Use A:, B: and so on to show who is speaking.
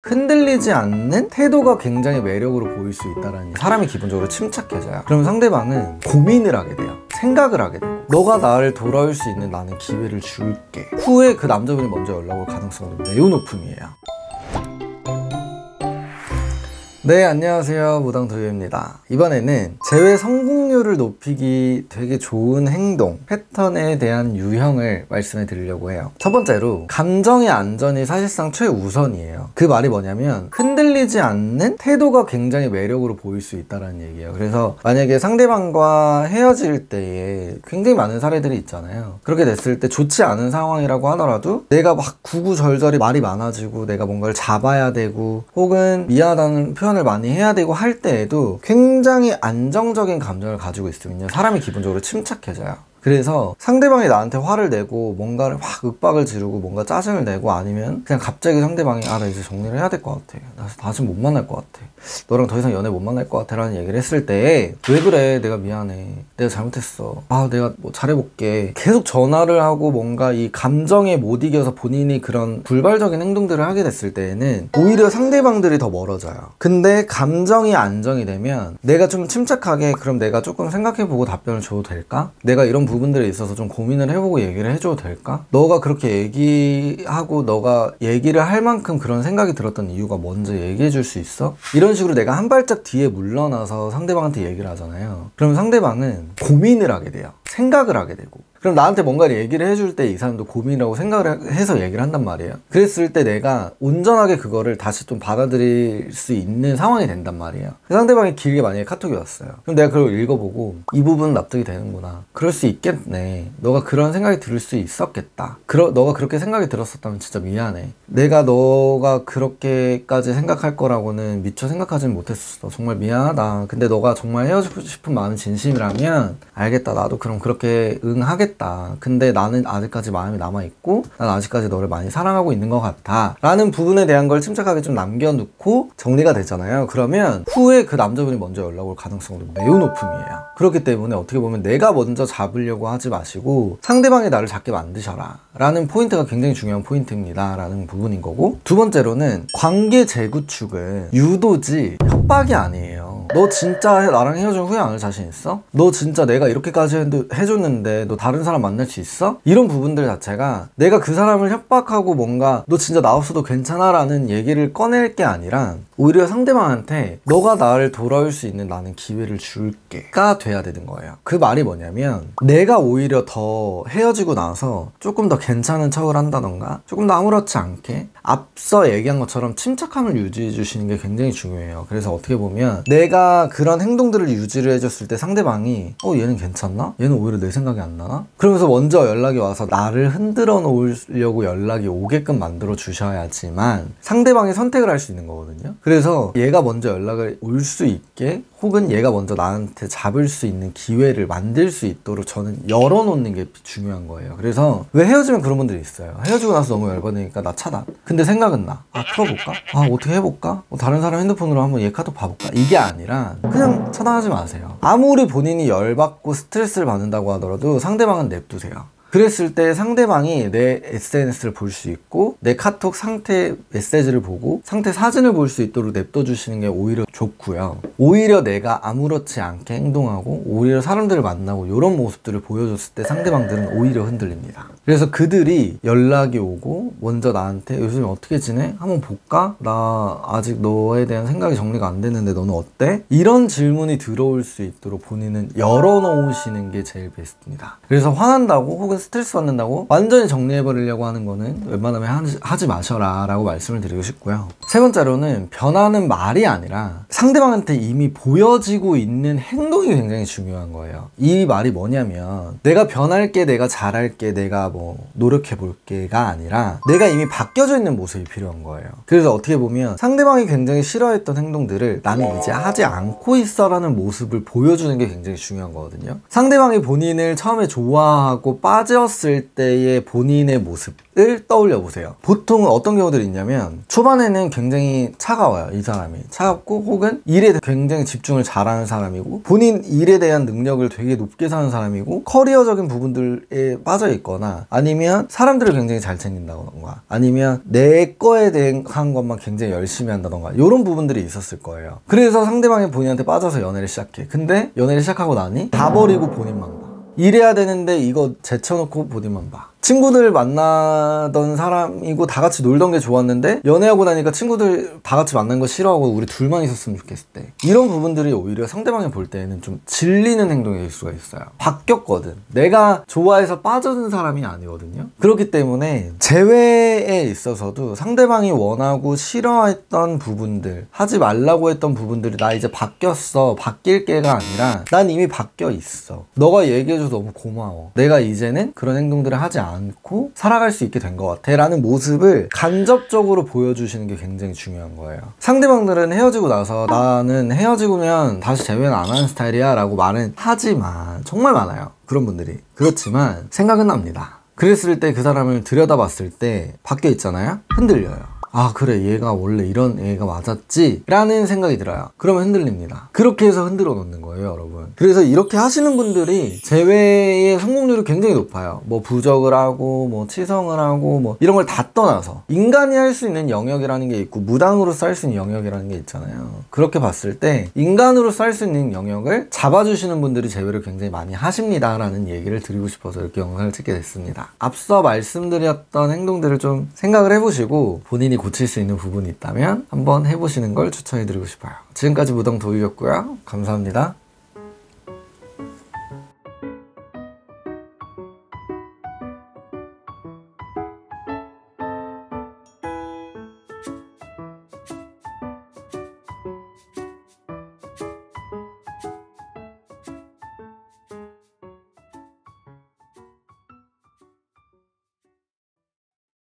A: 흔들리지 않는 태도가 굉장히 매력으로 보일 수 있다는 사람이 기본적으로 침착해져요. 그럼 상대방은 고민을 하게 돼요. 생각을 하게 되고 너가 나를 돌아올 수 있는 나는 기회를 줄게. 후에 그 남자분이 먼저 연락 올 가능성은 매우 높음이에요. 네, 안녕하세요. 무당도요입니다. 이번에는 재회 성공률을 높이기 되게 좋은 행동, 패턴에 대한 유형을 말씀해 드리려고 해요. 첫 번째로 감정의 안전이 사실상 최우선이에요. 그 말이 뭐냐면 흔들리지 않는 태도가 굉장히 매력으로 보일 수 있다는 얘기예요. 그래서 만약에 상대방과 헤어질 때에 굉장히 많은 사례들이 있잖아요. 그렇게 됐을 때 좋지 않은 상황이라고 하더라도 내가 막 구구절절히 말이 많아지고 내가 뭔가를 잡아야 되고 혹은 미안하다는 표현을 많이 해야 되고 할 때에도 굉장히 안정적인 감정을 가지고 있으면요, 사람이 기본적으로 침착해져요. 그래서 상대방이 나한테 화를 내고 뭔가를 확 윽박을 지르고 뭔가 짜증을 내고 아니면 그냥 갑자기 상대방이 나 이제 정리를 해야 될 것 같아, 나 다시 못 만날 것 같아, 너랑 더 이상 연애 못 만날 것 같아 라는 얘기를 했을 때 왜 그래, 내가 미안해, 내가 잘못했어, 내가 뭐 잘해볼게, 계속 전화를 하고 뭔가 이 감정에 못 이겨서 본인이 그런 불발적인 행동들을 하게 됐을 때에는 오히려 상대방들이 더 멀어져요. 근데 감정이 안정이 되면 내가 좀 침착하게 그럼 내가 조금 생각해보고 답변을 줘도 될까? 내가 이런 부분들에 있어서 좀 고민을 해보고 얘기를 해줘도 될까? 너가 그렇게 얘기하고 너가 얘기를 할 만큼 그런 생각이 들었던 이유가 뭔지 얘기해 줄 수 있어? 이런 식으로 내가 한 발짝 뒤에 물러나서 상대방한테 얘기를 하잖아요. 그럼 상대방은 고민을 하게 돼요. 생각을 하게 되고. 그럼 나한테 뭔가를 얘기를 해줄 때 이 사람도 고민이라고 생각을 해서 얘기를 한단 말이에요. 그랬을 때 내가 온전하게 그거를 다시 좀 받아들일 수 있는 상황이 된단 말이에요. 상대방이 길게 만약에 카톡이 왔어요. 그럼 내가 그걸 읽어보고 이 부분 납득이 되는구나, 그럴 수 있겠네, 너가 그런 생각이 들 수 있었겠다, 너가 그렇게 생각이 들었었다면 진짜 미안해, 내가 너가 그렇게까지 생각할 거라고는 미처 생각하지는 못했어, 정말 미안하다, 근데 너가 정말 헤어지고 싶은 마음이 진심이라면 알겠다, 나도 그럼 그렇게 응하겠다, 근데 나는 아직까지 마음이 남아있고 난 아직까지 너를 많이 사랑하고 있는 것 같아 라는 부분에 대한 걸 침착하게 좀 남겨놓고 정리가 되잖아요. 그러면 후에 그 남자분이 먼저 연락 올 가능성도 매우 높음이에요. 그렇기 때문에 어떻게 보면 내가 먼저 잡으려고 하지 마시고 상대방이 나를 잡게 만드셔라 라는 포인트가 굉장히 중요한 포인트입니다 라는 부분인 거고, 두 번째로는 관계 재구축은 유도지 협박이 아니에요. 너 진짜 나랑 헤어진 후회 안 할 자신 있어? 너 진짜 내가 이렇게까지 해줬는데 너 다른 사람 만날 수 있어? 이런 부분들 자체가 내가 그 사람을 협박하고 뭔가 너 진짜 나 없어도 괜찮아 라는 얘기를 꺼낼 게 아니라 오히려 상대방한테 너가 나를 돌아올 수 있는 나는 기회를 줄게가 돼야 되는 거예요. 그 말이 뭐냐면 내가 오히려 더 헤어지고 나서 조금 더 괜찮은 척을 한다던가 조금 더 아무렇지 않게 앞서 얘기한 것처럼 침착함을 유지해 주시는 게 굉장히 중요해요. 그래서 어떻게 보면 내가 그런 행동들을 유지를 해줬을 때 상대방이 얘는 괜찮나? 얘는 오히려 내 생각이 안 나나? 그러면서 먼저 연락이 와서 나를 흔들어 놓으려고 연락이 오게끔 만들어 주셔야지만 상대방이 선택을 할 수 있는 거거든요. 그래서 얘가 먼저 연락을 올 수 있게 혹은 얘가 먼저 나한테 잡을 수 있는 기회를 만들 수 있도록 저는 열어놓는 게 중요한 거예요. 그래서 왜 헤어지면 그런 분들이 있어요. 헤어지고 나서 너무 열받으니까 나 차단. 근데 생각은 나. 풀어볼까? 어떻게 해볼까? 다른 사람 핸드폰으로 한번 얘 카톡 봐볼까? 이게 아니라 그냥 차단하지 마세요. 아무리 본인이 열받고 스트레스를 받는다고 하더라도 상대방은 냅두세요. 그랬을 때 상대방이 내 SNS를 볼 수 있고 내 카톡 상태 메시지를 보고 상태 사진을 볼 수 있도록 냅둬 주시는 게 오히려 좋고요. 오히려 내가 아무렇지 않게 행동하고 오히려 사람들을 만나고 이런 모습들을 보여줬을 때 상대방들은 오히려 흔들립니다. 그래서 그들이 연락이 오고 먼저 나한테 요즘 어떻게 지내? 한번 볼까? 나 아직 너에 대한 생각이 정리가 안 됐는데 너는 어때? 이런 질문이 들어올 수 있도록 본인은 열어놓으시는 게 제일 베스트입니다. 그래서 화난다고 혹은 스트레스 받는다고 완전히 정리해버리려고 하는 거는 웬만하면 하지 마셔라 라고 말씀을 드리고 싶고요. 세 번째로는 변하는 말이 아니라 상대방한테 이미 보여지고 있는 행동이 굉장히 중요한 거예요. 이 말이 뭐냐면 내가 변할게, 내가 잘할게, 내가 뭐 노력해볼게가 아니라 내가 이미 바뀌어져 있는 모습이 필요한 거예요. 그래서 어떻게 보면 상대방이 굉장히 싫어했던 행동들을 나는 이제 하지 않고 있어 라는 모습을 보여주는 게 굉장히 중요한 거거든요. 상대방이 본인을 처음에 좋아하고 빠져 빠졌을 때의 본인의 모습을 떠올려 보세요. 보통 어떤 경우들이 있냐면 초반에는 굉장히 차가워요. 이 사람이 차갑고 혹은 일에 굉장히 집중을 잘하는 사람이고 본인 일에 대한 능력을 되게 높게 사는 사람이고 커리어적인 부분들에 빠져 있거나 아니면 사람들을 굉장히 잘 챙긴다던가 아니면 내 거에 대한 것만 굉장히 열심히 한다던가 이런 부분들이 있었을 거예요. 그래서 상대방이 본인한테 빠져서 연애를 시작해. 근데 연애를 시작하고 나니 다 버리고 본인만 봐. 일해야 되는데 이거 제쳐놓고 본인만 봐. 친구들 만나던 사람이고 다 같이 놀던 게 좋았는데 연애하고 나니까 친구들 다 같이 만난 거 싫어하고 우리 둘만 있었으면 좋겠을 때 이런 부분들이 오히려 상대방이 볼 때는 좀 질리는 행동이 될 수가 있어요. 바뀌었거든. 내가 좋아해서 빠져든 사람이 아니거든요. 그렇기 때문에 재회에 있어서도 상대방이 원하고 싫어했던 부분들, 하지 말라고 했던 부분들이 나 이제 바뀌었어, 바뀔 게가 아니라 난 이미 바뀌어 있어. 너가 얘기해줘서 너무 고마워. 내가 이제는 그런 행동들을 하지 않고 살아갈 수 있게 된 것 같아 라는 모습을 간접적으로 보여주시는 게 굉장히 중요한 거예요. 상대방들은 헤어지고 나서 나는 헤어지고면 다시 재회는 안 하는 스타일이야 라고 말은 하지만 정말 많아요. 그런 분들이. 그렇지만 생각은 납니다. 그랬을 때 그 사람을 들여다봤을 때 바뀌어 있잖아요. 흔들려요. 아 그래 얘가 원래 이런 애가 맞았지 라는 생각이 들어요. 그러면 흔들립니다. 그렇게 해서 흔들어 놓는 거예요 여러분. 그래서 이렇게 하시는 분들이 재회의 성공률이 굉장히 높아요. 뭐 부적을 하고 뭐 치성을 하고 뭐 이런 걸 다 떠나서 인간이 할 수 있는 영역이라는 게 있고 무당으로 쌀 수 있는 영역이라는 게 있잖아요. 그렇게 봤을 때 인간으로 쌀 수 있는 영역을 잡아주시는 분들이 재회를 굉장히 많이 하십니다 라는 얘기를 드리고 싶어서 이렇게 영상을 찍게 됐습니다. 앞서 말씀드렸던 행동들을 좀 생각을 해보시고 본인이 고칠 수 있는 부분이 있다면 한번 해보시는 걸 추천해드리고 싶어요. 지금까지 무당 도유였고요. 감사합니다.